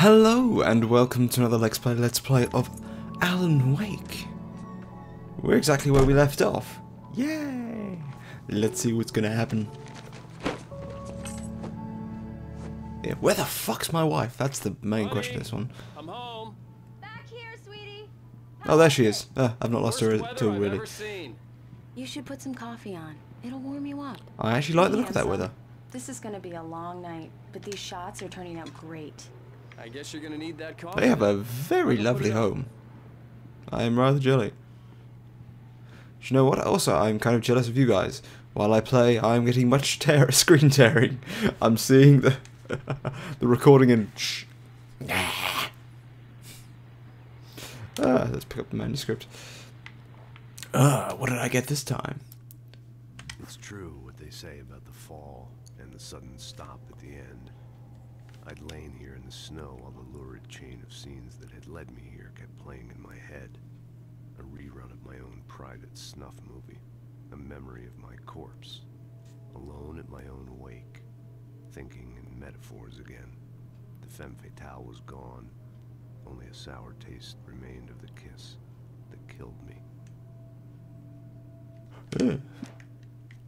Hello and welcome to another Let's Play of Alan Wake. We're exactly where we left off. Yay! Let's see what's gonna happen. Yeah, where the fuck's my wife? That's the main question this one. I'm home. Back here, sweetie. Oh, there she is. I've not lost her at all, really. You should put some coffee on. It'll warm you up. I actually like the look of that weather. This is gonna be a long night, but these shots are turning out great. I guess you're gonna need that coffee. They have a very lovely home. I am rather jelly. Do you know what? Also, I'm kind of jealous of you guys. While I play, I'm getting much screen tearing. I'm seeing the the recording in. Let's pick up the manuscript. What did I get this time? It's true what they say about the fall and the sudden stop at the end. I'd lain here in the snow while the lurid chain of scenes that had led me here kept playing in my head. A rerun of my own private snuff movie. A memory of my corpse. Alone at my own wake. Thinking in metaphors again. The femme fatale was gone. Only a sour taste remained of the kiss that killed me.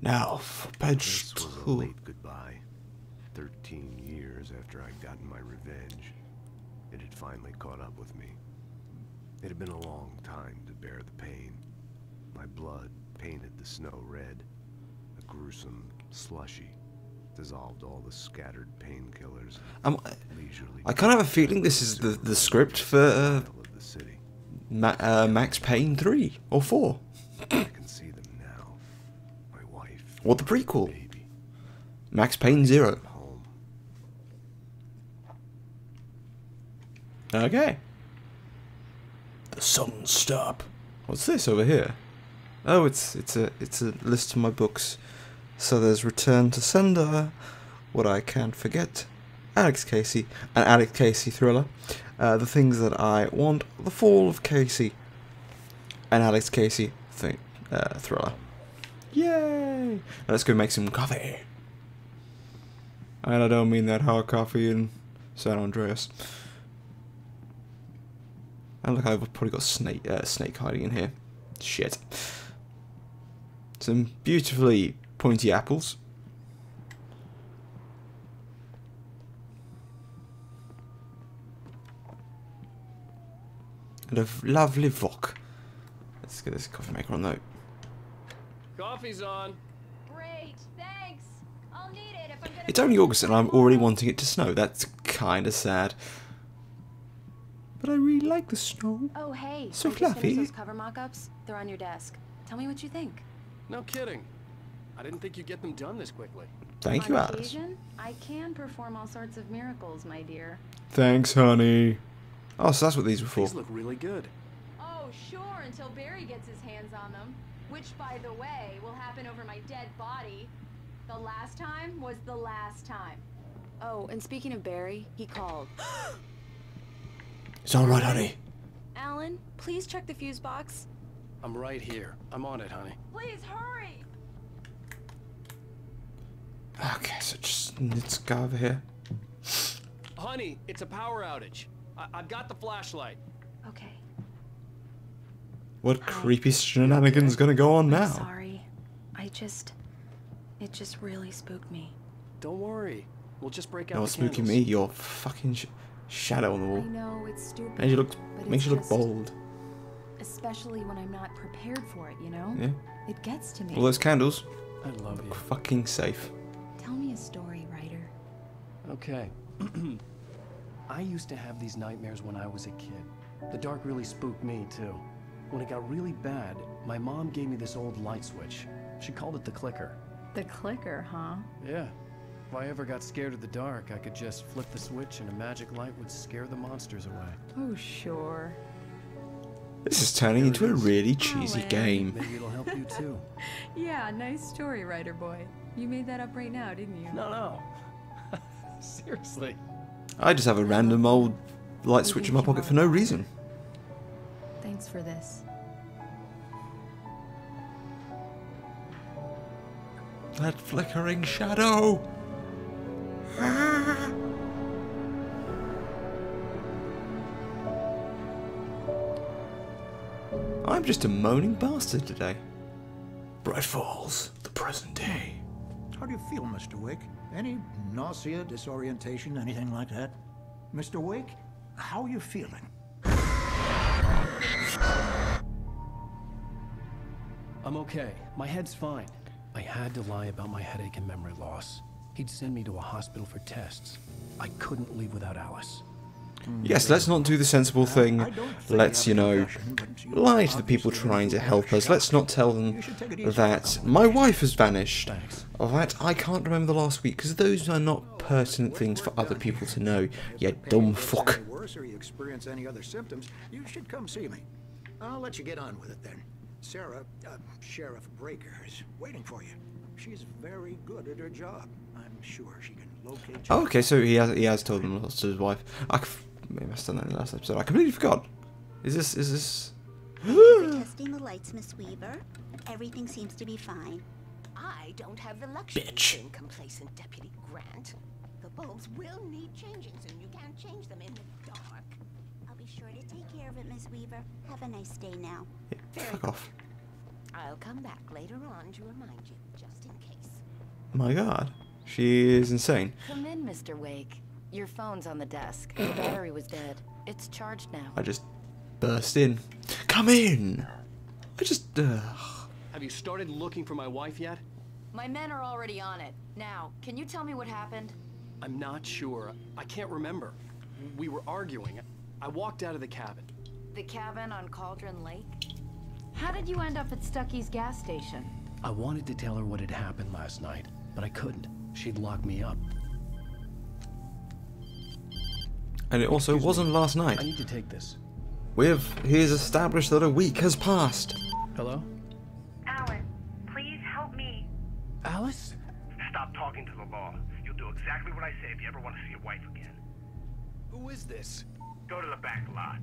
Now for page This was a 2. late goodbye. 13 years after I'd gotten my revenge, it had finally caught up with me. It had been a long time to bear the pain. My blood painted the snow red. A gruesome slushy dissolved all the scattered painkillers. I kind of have a feeling this is the script for the city. Max Payne 3 or 4. I can see them now. My wife. Or the prequel. Baby. Max Payne 0. Home. Okay. The sun stop. What's this over here? Oh, it's a list of my books. So there's Return to Sender, What I Can't Forget, Alex Casey, an Alex Casey thriller, The Things That I Want, The Fall of Casey, an Alex Casey thriller. Yay! Now let's go make some coffee. And I don't mean that hard coffee in San Andreas. And look, I've probably got snake hiding in here. Shit. Some beautifully pointy apples. And a lovely wok. Let's get this coffee maker on though. Coffee's on. Great, thanks. I'll need it if I'm gonna. It's only August and I'm already wanting it to snow. That's kind of sad. But I really like the snow. Oh hey, So I just fluffy. finished those cover mock-ups. They're on your desk. Tell me what you think. No kidding. I didn't think you'd get them done this quickly. Thank you, On Alice. occasion, I can perform all sorts of miracles, my dear. Thanks, honey. Oh, so that's what these were for. These look really good. Oh, sure, until Barry gets his hands on them. Which, by the way, will happen over my dead body. The last time was the last time. Oh, and speaking of Barry, he called. It's alright, honey. Alan, please check the fuse box. I'm right here. I'm on it, honey. Please hurry! Okay, so just let's go over here. Honey, it's a power outage. I've got the flashlight. Okay. What creepy shenanigans gonna go on I'm now? sorry. It just really spooked me. Don't worry. We'll just break out No, the what's spooking me? candles. Your fucking shadow on the I wall. know, it's stupid. And you look, but makes it's you look just- bold. Especially when I'm not prepared for it, you know? Yeah. It gets to me. All those candles, I love you. fucking safe. Tell me a story, writer. Okay. I used to have these nightmares when I was a kid. The dark really spooked me, too. When it got really bad, my mom gave me this old light switch. She called it the clicker. The clicker, huh? Yeah. If I ever got scared of the dark, I could just flip the switch and a magic light would scare the monsters away. Oh, sure. This is turning into a really cheesy Alan. game. Maybe it'll help you, too. Yeah, nice story, writer boy. You made that up right now, didn't you? No. Seriously. I just have a random old light switch in my pocket for no reason. Thanks for this. That flickering shadow. Ah. I'm just a moaning bastard today. Bright Falls, the present day. How do you feel, Mr. Wake? Any nausea, disorientation, anything like that? Mr. Wake, how are you feeling? I'm okay. My head's fine. I had to lie about my headache and memory loss. He'd send me to a hospital for tests. I couldn't leave without Alice. Yes, let's not do the sensible thing. Let's, you know, lie to the people trying to help us. Let's not tell them that my wife has vanished. Thanks. Or that I can't remember the last week, because those are not pertinent things for other people to know. You dumb fuck. Worse, or you experience any other symptoms, you should come see me. I'll let you get on with it then. Sarah, Sheriff Breaker, is waiting for you. She's very good at her job. I'm sure she can locate you. Oh, okay, so he has told them lost his wife. Maybe I done that in the last episode. I completely forgot. Is this? We're testing the lights, Miss Weaver. Everything seems to be fine. I don't have the luxury Bitch. of being complacent, Deputy Grant. The bulbs will need changing, and you can't change them in the dark. I'll be sure to take care of it, Miss Weaver. Have a nice day now. Yeah, fuck off. I'll come back later on to remind you, just in case. My God, she is insane. Come in, Mr. Wake. Your phone's on the desk. The battery was dead. It's charged now. I just burst in. Come in. I just. Have you started looking for my wife yet? My men are already on it. Now, can you tell me what happened? I'm not sure. I can't remember. We were arguing. I walked out of the cabin. The cabin on Cauldron Lake? How did you end up at Stucky's gas station? I wanted to tell her what had happened last night, but I couldn't. She'd lock me up. And it also wasn't last night. I need to take this. He's established that a week has passed. Hello? Alice, please help me. Alice? Stop talking to the law. You'll do exactly what I say if you ever want to see your wife again. Who is this? Go to the back lot.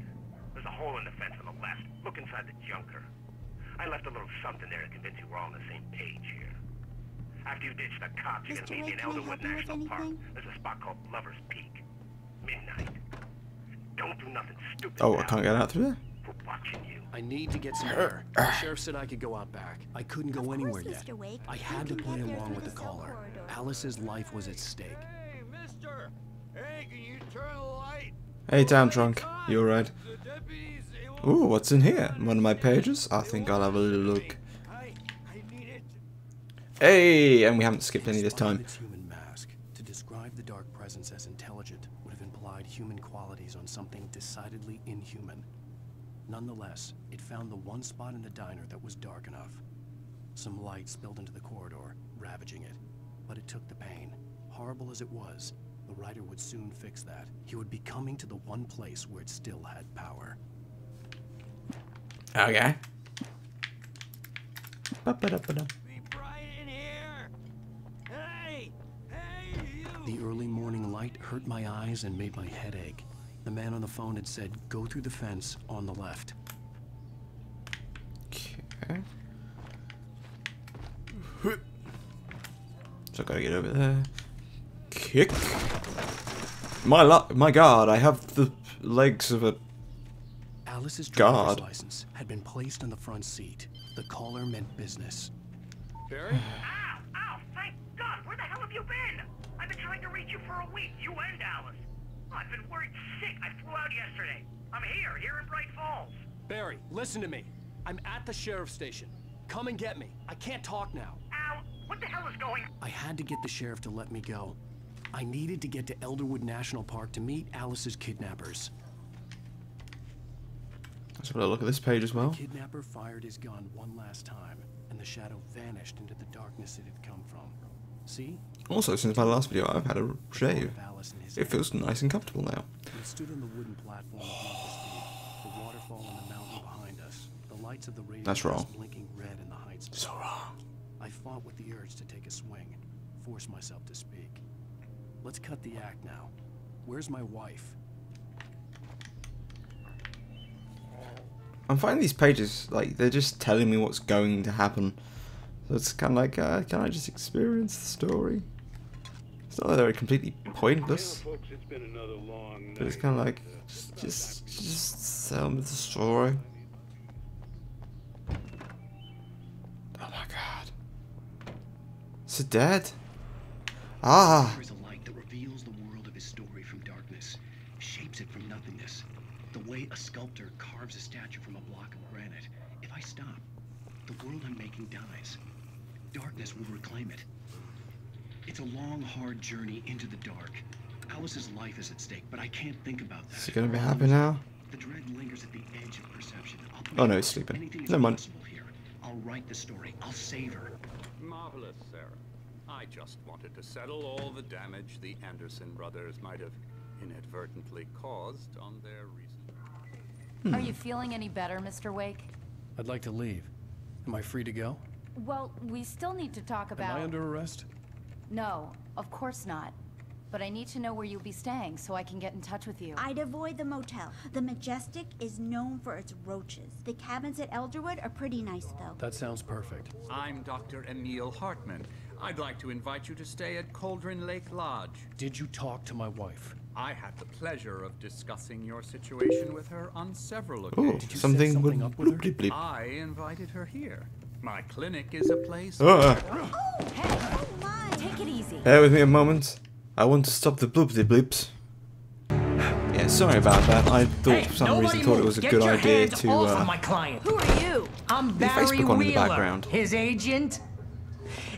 There's a hole in the fence on the left. Look inside the junker. I left a little something there to convince you we're all on the same page here. After you ditch the cops, you're Mr. gonna meet me in Wake, can I Elderwood help you with National Park. anything? There's a spot called Lover's Peak. Midnight. Don't do nothing stupid. Oh, now. I can't get out through there? We're watching you. I need to get some air. The sheriff said I could go out back. I couldn't go Of anywhere course, yet. Mr. Wake. I You had to can play get there along through with the the cell caller. corridor. Alice's life was at stake. Hey, mister! Hey, can you turn the light? Hey, down drunk. You alright? The deputies, they won't- Ooh, what's in here? One of my pages? I think I'll have a little look. I need it. Hey, and we haven't skipped any this Despite time. its human mask, to describe the dark presence as intelligent would have implied human qualities on something decidedly inhuman. Nonetheless, it found the one spot in the diner that was dark enough. Some light spilled into the corridor, ravaging it. But it took the pain. Horrible as it was, the writer would soon fix that. He would be coming to the one place where it still had power. Okay. Ba-ba-da-ba-da. Be bright in here. Hey, you. The early morning light hurt my eyes and made my head ache. The man on the phone had said, go through the fence on the left. Okay. So I gotta get over there. Kick. My God, I have the legs of a Alice's driver's God. license had been placed on the front seat. The caller meant business. Barry? Ow! Ow! Thank God! Where the hell have you been? I've been trying to reach you for a week. You and Alice. I've been worried sick. I flew out yesterday. I'm here in Bright Falls. Barry, listen to me. I'm at the sheriff's station. Come and get me. I can't talk now. Ow! What the hell is going on? I had to get the sheriff to let me go. I needed to get to Elderwood National Park to meet Alice's kidnappers. Let's have a look at this page as well. The kidnapper fired his gun one last time, and the shadow vanished into the darkness it had come from. See? Also, since my last video, I've had a shave. Of Alice and his It feels nice and comfortable now. We stood on the wooden platform above the street, the waterfall and the mountain behind us, the lights of the radio That's wrong. blinking red in the heights. So wrong. I fought with the urge to take a swing, force myself to speak. Let's cut the act now. Where's my wife? I'm finding these pages, like, they're just telling me what's going to happen. So it's kind of like, can I just experience the story? It's not that they're completely pointless, Folks, it's been another long but it's night. kind of like, just tell me the story. Is it dead? Ah! There is a light that reveals the world of his story from darkness, shapes it from nothingness. The way a sculptor carves a statue from a block of granite. If I stop, the world I'm making dies. Darkness will reclaim it. It's a long, hard journey into the dark. Alice's life is at stake, but I can't think about that. Is he gonna be happy now? The dread lingers at the edge of perception. Oh no, he's sleeping. Never mind. Here. I'll write the story. I'll save her. Marvelous, Sarah. I just wanted to settle all the damage the Anderson brothers might have inadvertently caused on their reason. Are you feeling any better, Mr. Wake? I'd like to leave. Am I free to go? Well, we still need to talk about... Am I under arrest? No, of course not. But I need to know where you'll be staying so I can get in touch with you. I'd avoid the motel. The Majestic is known for its roaches. The cabins at Elderwood are pretty nice, though. That sounds perfect. I'm Dr. Emil Hartman. I'd like to invite you to stay at Cauldron Lake Lodge. Did you talk to my wife? I had the pleasure of discussing your situation with her on several Oh, occasions. Did you something set something would up with her? bleep bleep. I invited her here. My clinic is a place... Oh, hey, Oh my! take it easy. Bear with me a moment. I want to stop the bloopity bleeps. Yeah, sorry about that. I thought for some reason it was a good idea to my client. Who are you? I'm Barry Facebook on in the Wheeler, background. his agent.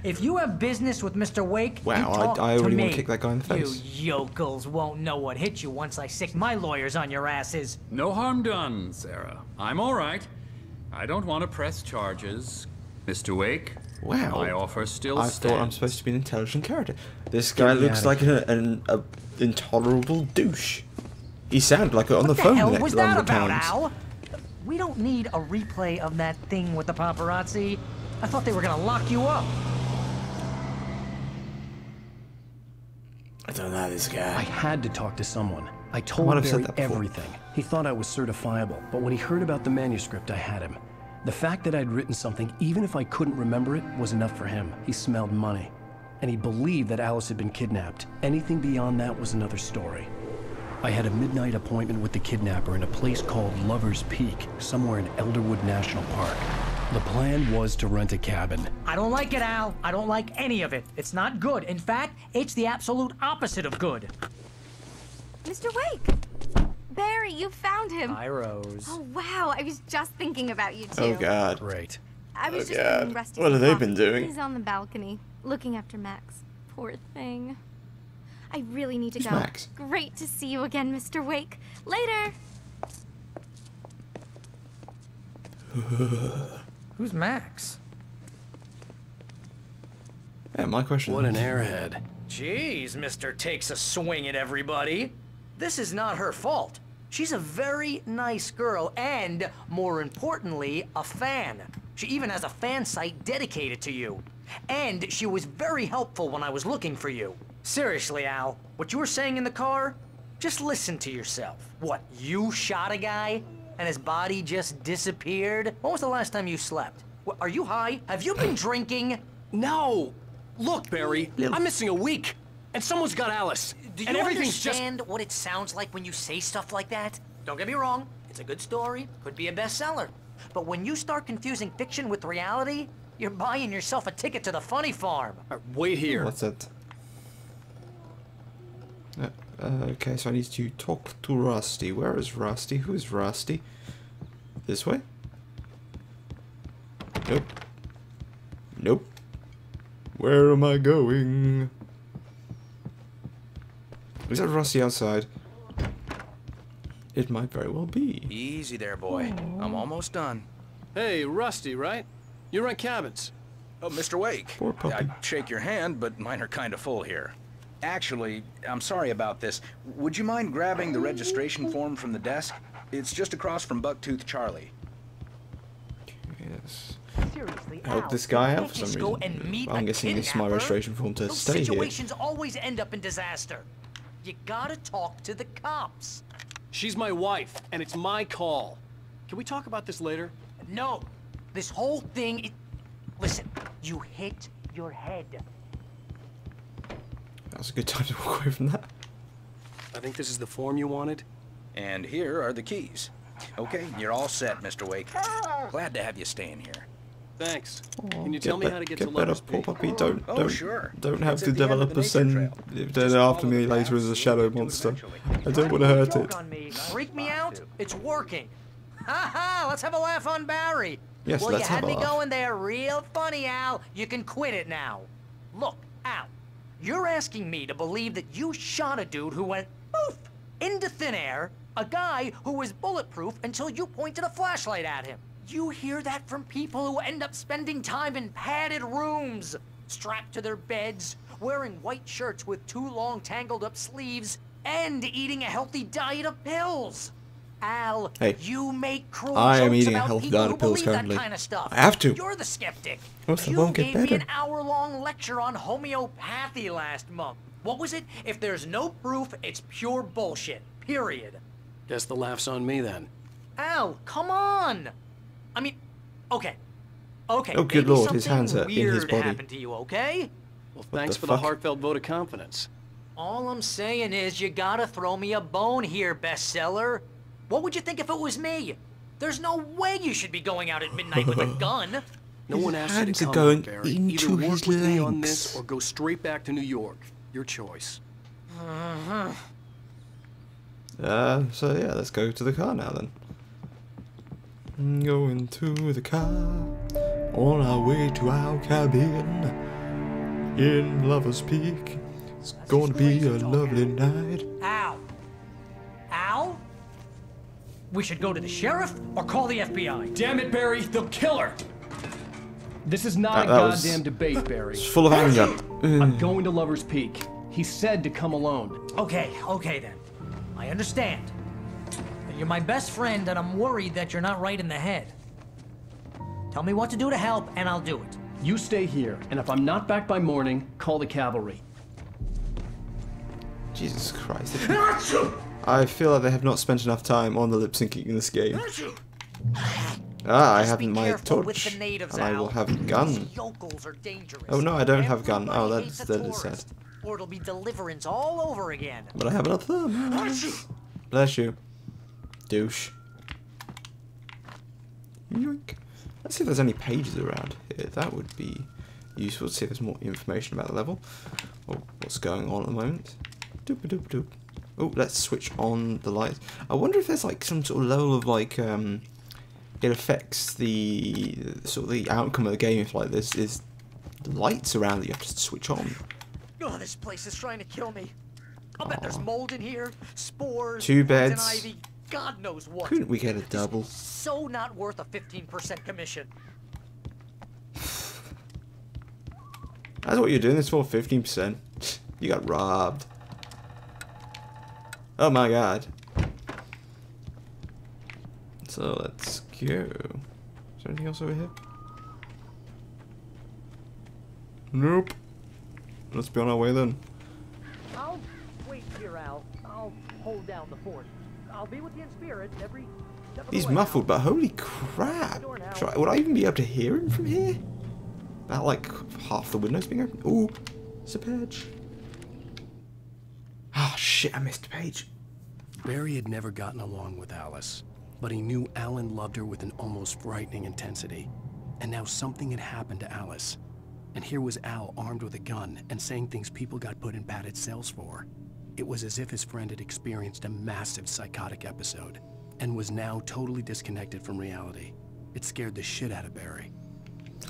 If you have business with Mr. Wake, Wow, you talk I already to me. want to kick that guy in the face. You yokels won't know what hit you once I sick my lawyers on your asses. No harm done, Sarah. I'm all right. I don't want to press charges. Mr. Wake, Wow. my offer still I stands. thought I'm supposed to be an intelligent character. This guy looks like an intolerable douche. He sounded like it on the phone What the hell next was to that the about, times. Al? We don't need a replay of that thing with the paparazzi. I thought they were gonna lock you up. I don't know this I guy. had to talk to someone. I might told have said Barry that before. everything. He thought I was certifiable, but when he heard about the manuscript, I had him. The fact that I'd written something, even if I couldn't remember it, was enough for him. He smelled money. And he believed that Alice had been kidnapped. Anything beyond that was another story. I had a midnight appointment with the kidnapper in a place called Lover's Peak, somewhere in Elderwood National Park. The plan was to rent a cabin. I don't like it, Al. I don't like any of it. It's not good. In fact, it's the absolute opposite of good. Mr. Wake! Barry, you found him. Hi, Rose. Oh, wow. I was just thinking about you, too. Oh god. Great. I was Oh, just God. getting Rusty What have some they coffee. been doing? He's on the balcony, looking after Max. Poor thing. I really need to Who's go. Max? Great to see you again, Mr. Wake. Later! Who's Max? Yeah, my question. What an airhead. Jeez, Mr. Takes a swing at everybody. This is not her fault. She's a very nice girl and, more importantly, a fan. She even has a fan site dedicated to you. And she was very helpful when I was looking for you. Seriously, Al, what you were saying in the car? Just listen to yourself. What, you shot a guy and his body just disappeared? When was the last time you slept? What, are you high? Have you been drinking? No! Look, Barry, I'm missing a week. And someone's got Alice. Do you and everything's just... understand what it sounds like when you say stuff like that? Don't get me wrong, it's a good story, could be a bestseller. But when you start confusing fiction with reality, you're buying yourself a ticket to the funny farm. Wait here. What's that? Okay, so I need to talk to Rusty. Where is Rusty? Who is Rusty? This way? Nope. Nope. Where am I going? Is that Rusty outside? It might very well be. Easy there, boy. I'm almost done. Hey, Rusty, right? You rent cabins. Oh, Mr. Wake. Poor puppy. I'd shake your hand, but mine are kind of full here. Actually, I'm sorry about this. Would you mind grabbing the registration form from the desk? It's just across from Bucktooth Charlie. Yes. Seriously, Help Al, this guy you out can't for some just go reason. and meet I'm a guessing this is my kidnapper. registration form to Those stay here. situations always end up in disaster. You gotta talk to the cops. She's my wife, and it's my call. Can we talk about this later? No, this whole thing. Listen, you hit your head. That was a good time to walk away from that. I think this is the form you wanted. And here are the keys. Okay, you're all set, Mr. Wake. Glad to have you staying here. Thanks. Oh, Can you tell me how to get to better, Lover's poor Peak? puppy. Don't Sure. don't have It's the at the end of the developers nature send trail. then Just after follow me the later path, as a you'll shadow get to monster. eventually. I don't want to hurt Joke it. on me. Freak me out? It's working. Ha ha! Let's have a laugh on Barry. Yes, well, let's you have had a me laugh. going there real funny, Al. You can quit it now. Look, Al, you're asking me to believe that you shot a dude who went poof into thin air, a guy who was bulletproof until you pointed a flashlight at him. You hear that from people who end up spending time in padded rooms, strapped to their beds, wearing white shirts with too long tangled up sleeves, and eating a healthy diet of pills. Al, Hey, you make cruel I am jokes eating a about healthy people diet who of pills believe currently. that kind of stuff. I have to. You're the skeptic. Or else I You won't get gave me better. an hour-long lecture on homeopathy last month. What was it? If there's no proof, it's pure bullshit. Period. Guess the laugh's on me then. Al, come on. I mean, okay. Okay, Oh, good maybe lord, his something hands are in his weird body. happened to you, okay? Well, What thanks the for fuck? the heartfelt vote of confidence. All I'm saying is you gotta throw me a bone here, bestseller. What would you think if it was me? There's no way you should be going out at midnight with a gun. No one asked you hands to are come, going Barry. Either into work his with me on legs. this or go straight back to New York. Your choice. So yeah, let's go to the car now then. Going to the car on our way to our cabin in Lover's Peak. It's going to be a lovely night. Al. Al? We should go to the sheriff or call the FBI. Damn it, Barry, they'll kill her! This is not That a was- goddamn debate, Barry. It's full of anger. I'm going to Lover's Peak. He said to come alone. Okay then. I understand. You're my best friend, and I'm worried that you're not right in the head. Tell me what to do to help, and I'll do it. You stay here, and if I'm not back by morning, call the cavalry. Jesus Christ. I feel like they have not spent enough time on the lip syncing in this game. I haven't my torch, with the natives, and I will Al. have a gun. These yokels are dangerous. Oh no, I don't have a gun. Oh, Everybody that's hates a that is sad. tourist, or it'll be deliverance all over again. But I have another thumb. Bless you, douche. Yoink. Let's see if there's any pages around here. That would be useful to see if there's more information about the level or what's going on at the moment. Doop doop doop. Oh, let's switch on the lights. I wonder if there's like some sort of level of like it affects the sort of the outcome of the game if like this is the lights around that you have to switch on. Oh, this place is trying to kill me. I'll bet there's mold in here, spores, Two poison beds. ivy, God knows what. Couldn't we get a double? So not worth a 15% commission. That's what you're doing this for, 15%. You got robbed. Oh my god. So let's go. Is there anything else over here? Nope. Let's be on our way then. I'll wait here, Al. I'll hold down the fort. I'll be with you in spirit every step of the He's way, muffled, Al. but holy crap. Would I even be able to hear him from here? About like half the windows being open. Ooh, it's a page. Ah, shit, I missed a page. Barry had never gotten along with Alice, but he knew Alan loved her with an almost frightening intensity. And now something had happened to Alice. And here was Al armed with a gun and saying things people got put in padded cells for. It was as if his friend had experienced a massive psychotic episode and was now totally disconnected from reality. It scared the shit out of Barry.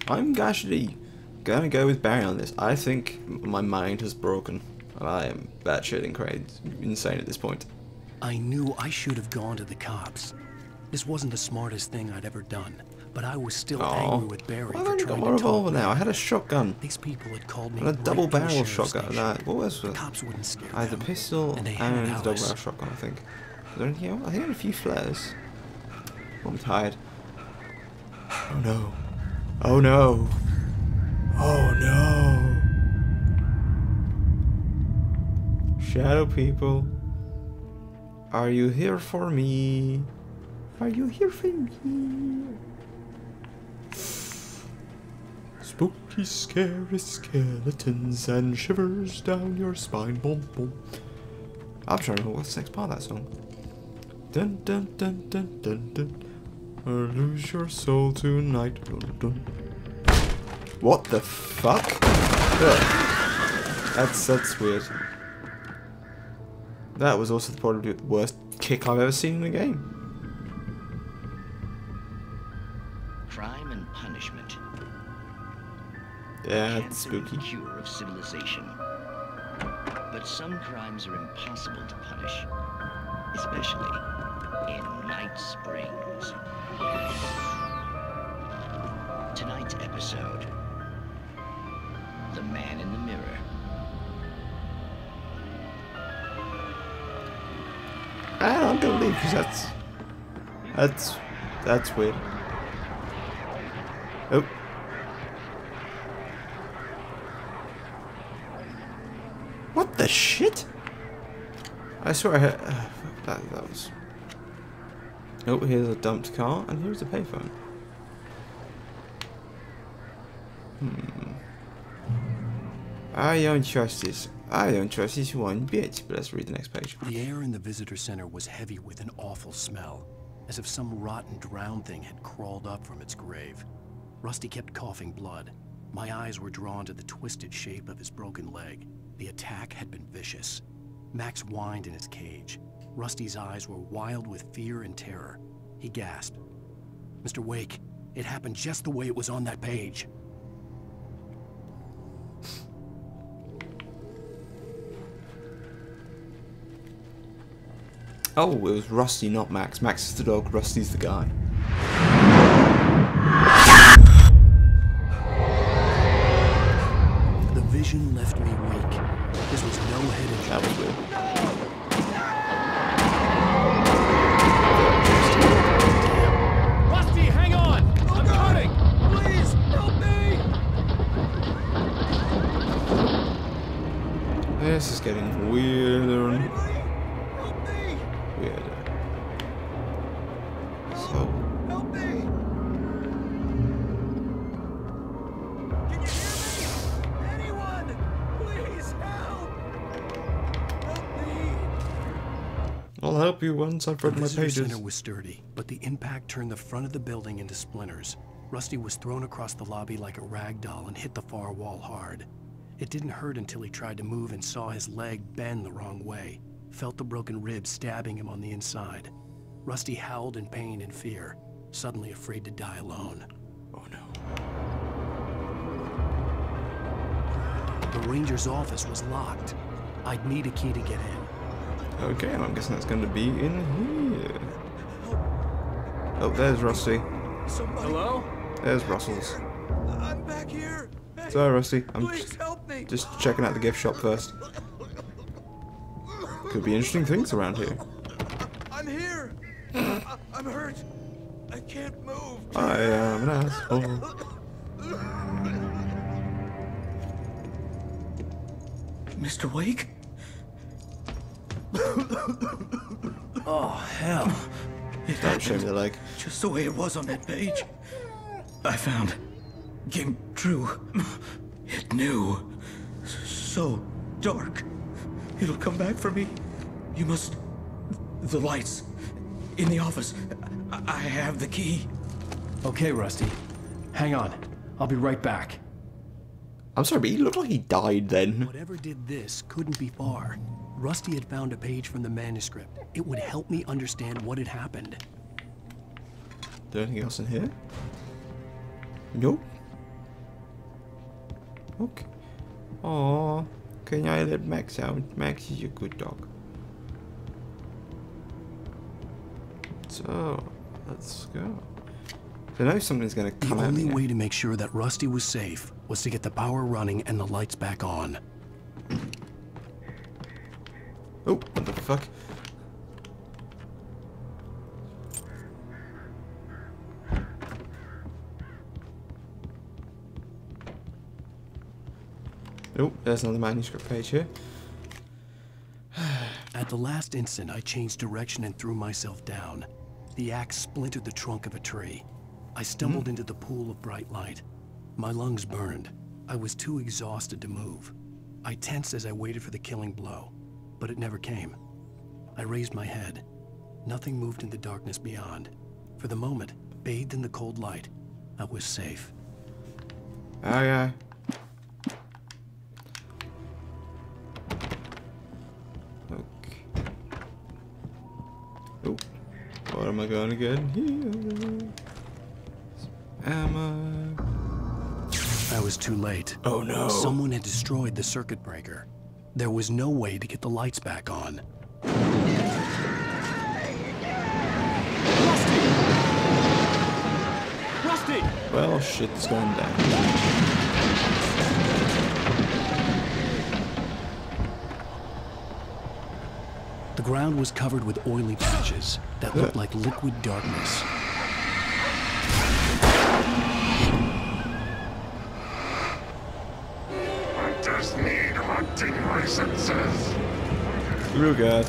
I'm actually gonna go with Barry on this. I think my mind has broken. And I am batshit and crazy, insane at this point. I knew I should have gone to the cops. This wasn't the smartest thing I'd ever done, but I was still angry with Barry I've for only got trying my to talk revolver me. now. I had a shotgun. These people had called me And a right double from the barrel sheriff's shotgun. station. What was The it? cops wouldn't scare I had the them, pistol and they and had the double Alice. barrel shotgun, I think. Is there anything else? I think I had a few flares. I'm tired. Oh no. Oh no. Oh no. Shadow people. Are you here for me? Are you here for me? Spooky, scary skeletons and shivers down your spine. Boom, boom. I'm trying to remember what's the next part of that song. Dun dun dun dun dun dun. Or lose your soul tonight. Dun, dun. What the fuck? Ugh. That's weird. That was also probably the worst kick I've ever seen in a game. Crime and punishment. Yeah, The it's cancer spooky. and cure of civilization. But some crimes are impossible to punish, especially in Night Springs. Tonight's episode: The Man in the Mirror. I'm gonna leave because that's weird. Oh. What the shit? I swear I heard, that was... Oh, here's a dumped car, and here's a payphone. I don't trust this. I don't trust this one bit. But let's read the next page. The air in the visitor center was heavy with an awful smell, as if some rotten drowned thing had crawled up from its grave. Rusty kept coughing blood. My eyes were drawn to the twisted shape of his broken leg. The attack had been vicious. Max whined in his cage. Rusty's eyes were wild with fear and terror. He gasped. "Mr. Wake, it happened just the way it was on that page." Oh, it was Rusty, not Max. Max is the dog, Rusty's the guy. The vision left me weak. This was no head injury. That was weird. Rusty, hang on! I'm coming! Please, help me! This is getting weirder and weirder. So... Help me! Can you hear me? Anyone! Please help! Help me! I'll help you once I've read The my visitor pages. center was sturdy, but the impact turned the front of the building into splinters. Rusty was thrown across the lobby like a rag doll and hit the far wall hard. It didn't hurt until he tried to move and saw his leg bend the wrong way. Felt the broken rib stabbing him on the inside. Rusty howled in pain and fear, suddenly afraid to die alone. Oh no. The ranger's office was locked. I'd need a key to get in. Okay, I'm guessing that's going to be in here. Oh, there's Rusty. Hello? There's Russell's. I'm back here. Hey, Sorry, Rusty. I'm please help me. just checking out the gift shop first. Could be interesting things around here. I'm here. I'm hurt. I can't move. I am an asshole. Mr. Wake? Oh, hell. Don't show me the leg. Just the way it was on that page. I found. Came true. It knew. So dark. It'll come back for me. You must... The lights. In the office. I have the key. Okay, Rusty. Hang on. I'll be right back. I'm sorry, but he looked like he died then. Whatever did this couldn't be far. Rusty had found a page from the manuscript. It would help me understand what had happened. Is there anything else in here? Nope. Okay. Aww. Can I let Max out? Max is a good dog. So, let's go. I know something's gonna come The out only here. way to make sure that Rusty was safe was to get the power running and the lights back on. Oh, what the fuck? Oh, there's another manuscript page here. At the last instant, I changed direction and threw myself down. The axe splintered the trunk of a tree. I stumbled into the pool of bright light. My lungs burned. I was too exhausted to move. I tensed as I waited for the killing blow, but it never came. I raised my head. Nothing moved in the darkness beyond. For the moment, bathed in the cold light, I was safe. Okay. Oh, what am I gonna get here? Ammo. I was too late. Oh no. Someone had destroyed the circuit breaker. There was no way to get the lights back on. Rusty! Well, shit's going down. The ground was covered with oily patches that looked like liquid darkness. Hunters need hunting licenses. Real God.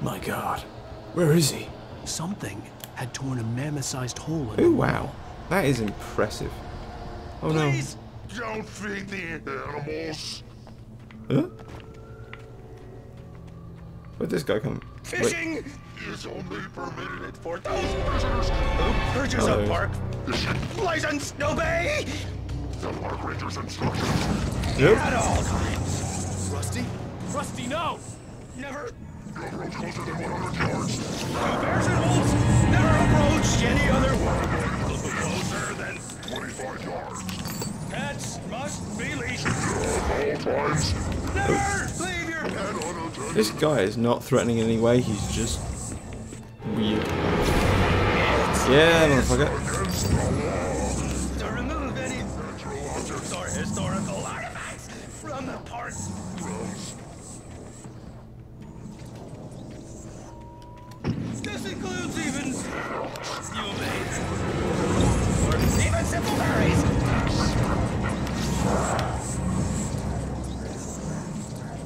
My God, where is he? Something had torn a mammoth-sized hole in Oh the wow, wall. that is impressive. Oh no. Please don't feed the animals. Huh? Where'd this guy come? Fishing is only permitted for those prisoners who purchase Oh. a park license. Obey the park ranger's instructions Yep. at all times. Rusty? Rusty, no! Never approach closer than 100 yards. Bears and wolves never approach any other closer than 25 yards. Pets must be leashed at all times. Never leave your pet unattended. This guy is not threatening in any way, he's just weird. Yeah, motherfucker. To remove any natural objects or historical artifacts from the park. This includes even humans or even simple berries.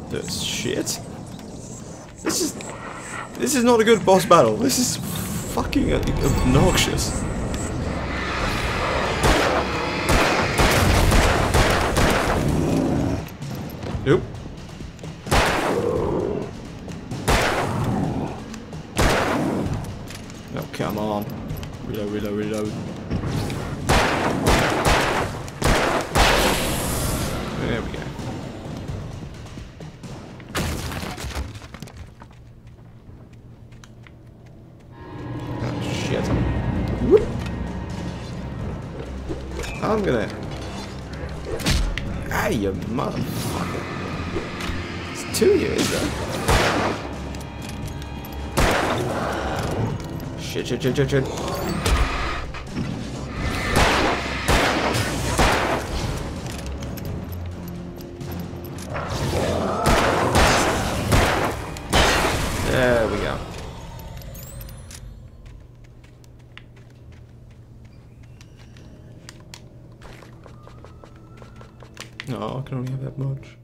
This shit. This is not a good boss battle. This is fucking obnoxious. Nope. Oh, come on. Reload, reload, reload. There we go. Oh, shit. Whoop. I'm gonna... Ah, you motherfucker. It's two of you, is there? Shit, shit, shit, shit, shit. There we go. No, I can only have that much.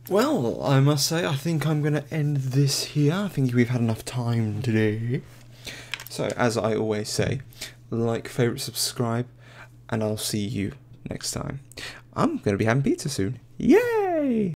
Well, I must say, I think I'm going to end this here. I think we've had enough time today. So, as I always say, like, favourite, subscribe, and I'll see you next time. I'm going to be having pizza soon. Yay!